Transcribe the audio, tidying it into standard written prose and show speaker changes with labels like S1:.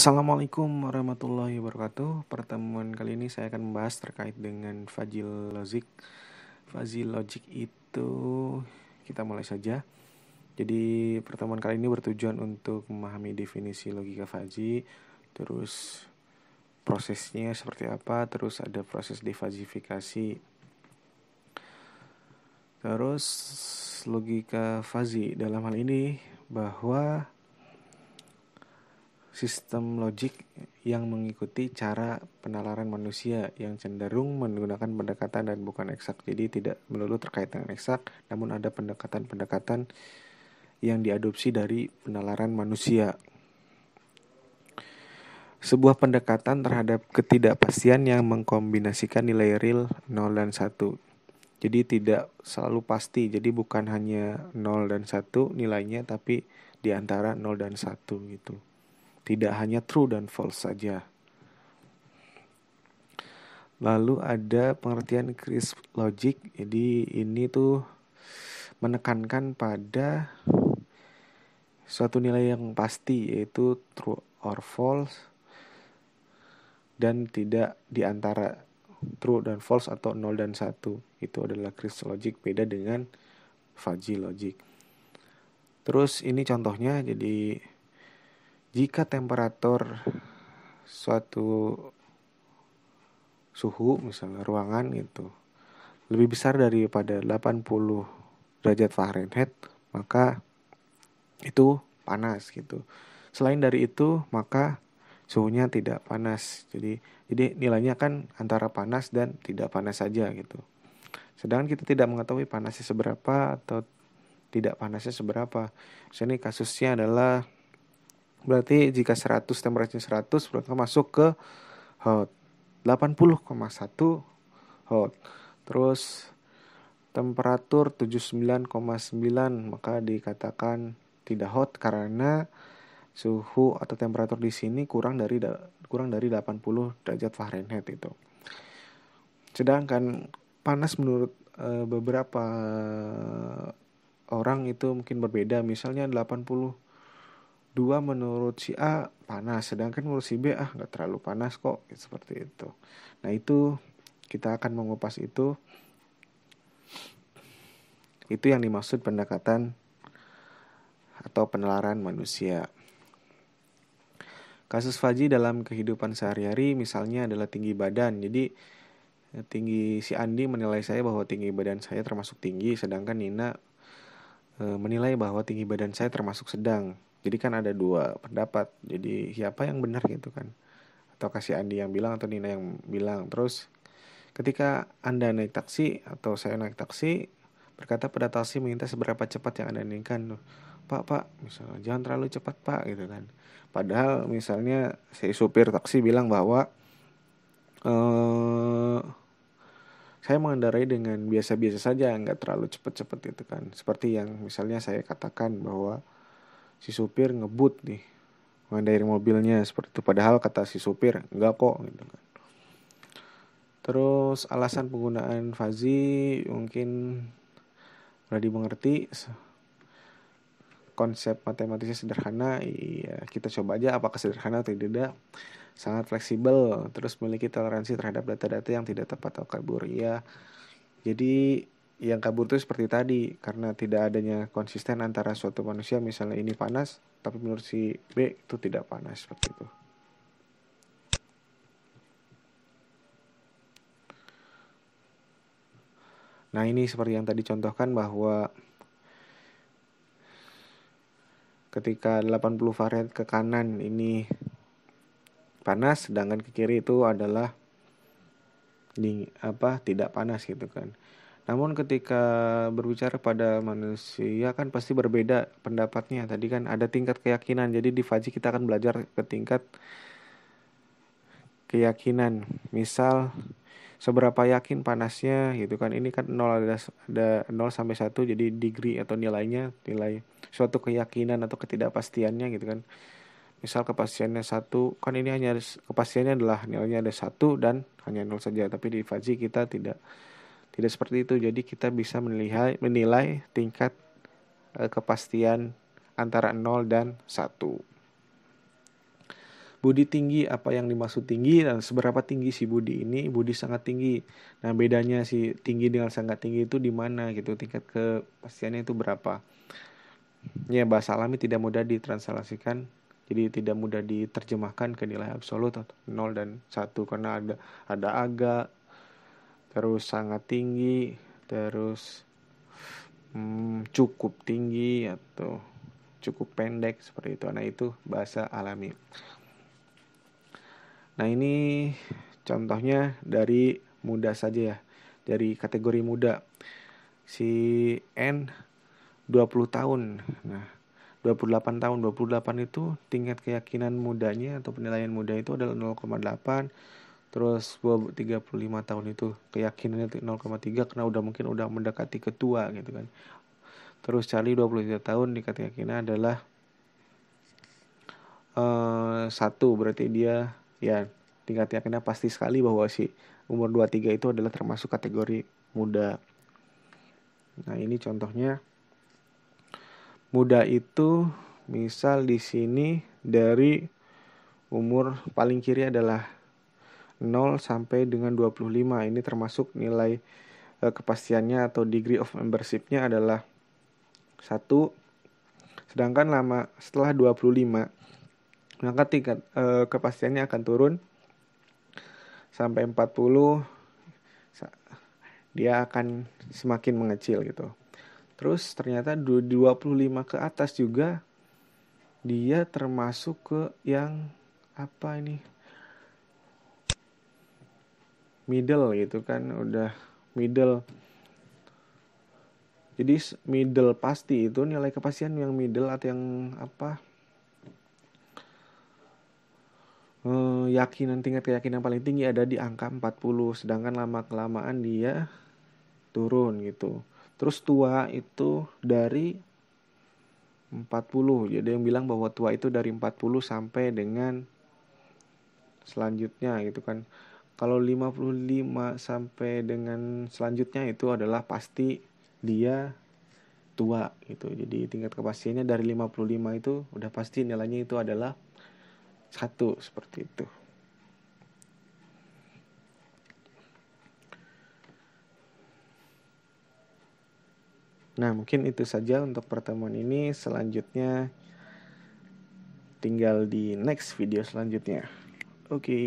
S1: Assalamualaikum warahmatullahi wabarakatuh. Pertemuan kali ini saya akan membahas terkait dengan fuzzy logic. Fuzzy logic itu kita mulai saja. Jadi pertemuan kali ini bertujuan untuk memahami definisi logika fuzzy, terus prosesnya seperti apa, terus ada proses defazifikasi. Terus logika fuzzy dalam hal ini bahwa sistem logik yang mengikuti cara penalaran manusia yang cenderung menggunakan pendekatan dan bukan eksak. Jadi tidak melulu terkait dengan eksak, namun ada pendekatan-pendekatan yang diadopsi dari penalaran manusia. Sebuah pendekatan terhadap ketidakpastian yang mengkombinasikan nilai real 0 dan 1. Jadi tidak selalu pasti, jadi bukan hanya 0 dan 1 nilainya, tapi di antara 0 dan 1 gitu. Tidak hanya true dan false saja. Lalu ada pengertian crisp logic. Jadi ini tuh menekankan pada suatu nilai yang pasti, yaitu true or false, dan tidak di antara true dan false atau 0 dan 1. Itu adalah crisp logic, beda dengan fuzzy logic. Terus ini contohnya, jadi jika temperatur suatu suhu, misalnya ruangan itu lebih besar daripada 80 derajat Fahrenheit, maka itu panas gitu. Selain dari itu, maka suhunya tidak panas. Jadi nilainya kan antara panas dan tidak panas saja gitu. Sedangkan kita tidak mengetahui panasnya seberapa atau tidak panasnya seberapa. Misalnya kasusnya adalah berarti jika 100 temperaturnya 100 berarti masuk ke hot 80,1 hot. Terus temperatur 79,9 maka dikatakan tidak hot karena suhu atau temperatur di sini kurang dari 80 derajat Fahrenheit itu. Sedangkan panas menurut beberapa orang itu mungkin berbeda. Misalnya 82 menurut si A panas, sedangkan menurut si B nggak terlalu panas kok, seperti itu. Nah itu kita akan mengupas itu. Itu yang dimaksud pendekatan atau penalaran manusia. Kasus fuzzy dalam kehidupan sehari-hari misalnya adalah tinggi badan. Jadi si Andi menilai saya bahwa tinggi badan saya termasuk tinggi, sedangkan Nina menilai bahwa tinggi badan saya termasuk sedang. Jadi kan ada dua pendapat. Jadi siapa yang benar gitu kan? Atau kasih Andi yang bilang atau Nina yang bilang. Terus ketika Anda naik taksi atau saya naik taksi, berkata pada taksi minta seberapa cepat yang Anda inginkan. Pak, misalnya jangan terlalu cepat Pak gitu kan. Padahal misalnya si supir taksi bilang bahwa saya mengendarai dengan biasa-biasa saja, nggak terlalu cepat-cepat gitu kan. Seperti yang misalnya saya katakan bahwa si supir ngebut nih mengendarai mobilnya seperti itu. Padahal kata si supir enggak kok gitu kan. Terus alasan penggunaan fuzzy mungkin sudah dimengerti. Konsep matematisnya sederhana, iya kita coba aja apakah sederhana atau tidak. Sangat fleksibel, terus memiliki toleransi terhadap data-data yang tidak tepat atau kabur. Ya, jadi yang kabur itu seperti tadi, karena tidak adanya konsisten antara suatu manusia, misalnya ini panas, tapi menurut si B itu tidak panas, seperti itu. Nah ini seperti yang tadi contohkan bahwa ketika 80 Fahrenheit ke kanan ini panas, sedangkan ke kiri itu adalah tidak panas gitu kan. Namun ketika berbicara pada manusia kan pasti berbeda pendapatnya. Tadi kan ada tingkat keyakinan. Jadi di fuzzy kita akan belajar ke tingkat keyakinan. Misal seberapa yakin panasnya gitu kan. Ini kan 0 ada 0 sampai 1 jadi degree atau nilainya, nilai suatu keyakinan atau ketidakpastiannya gitu kan. Misal kepastiannya 1, kan ini hanya kepastiannya adalah nilainya ada 1 dan hanya 0 saja. Tapi di fuzzy kita tidak seperti itu. Jadi kita bisa menilai tingkat kepastian antara 0 dan 1. Budi tinggi, apa yang dimaksud tinggi dan seberapa tinggi si Budi ini? Budi sangat tinggi. Nah, bedanya si tinggi dengan sangat tinggi itu di mana gitu, tingkat kepastiannya itu berapa? Ya, bahasa alami tidak mudah ditranslasikan, jadi tidak mudah diterjemahkan ke nilai absolut atau 0 dan 1 karena ada agak, terus sangat tinggi, terus cukup tinggi atau cukup pendek seperti itu. Nah, itu bahasa alami. Nah, ini contohnya dari muda saja ya. Dari kategori muda. Si N 20 tahun. Nah, 28 tahun. 28 itu tingkat keyakinan mudanya atau penilaian muda itu adalah 0,8. Terus 35 tahun itu keyakinannya 0,3 karena mungkin udah mendekati ketua gitu kan. Terus Charlie 23 tahun tingkat keyakinan adalah 1, berarti dia ya tingkat keyakinan pasti sekali bahwa si umur 23 itu adalah termasuk kategori muda. Nah, ini contohnya. Muda itu misal di sini dari umur paling kiri adalah 0 sampai dengan 25. Ini termasuk nilai kepastiannya atau degree of membership-nya adalah 1. Sedangkan setelah 25 maka tingkat kepastiannya akan turun sampai 40. Dia akan semakin mengecil gitu. Terus ternyata 25 ke atas juga dia termasuk ke yang apa ini? Middle gitu kan, udah middle. Jadi middle pasti itu nilai kepastian yang middle atau yang apa? Tingkat keyakinan paling tinggi ada di angka 40, sedangkan lama-kelamaan dia turun gitu. Terus tua itu dari 40. Jadi yang bilang bahwa tua itu dari 40 sampai dengan selanjutnya gitu kan. Kalau 55 sampai dengan selanjutnya itu adalah pasti dia tua gitu. Jadi tingkat kepastiannya dari 55 itu udah pasti nilainya itu adalah 1 seperti itu. Nah, mungkin itu saja untuk pertemuan ini. Selanjutnya tinggal di next video selanjutnya. Oke.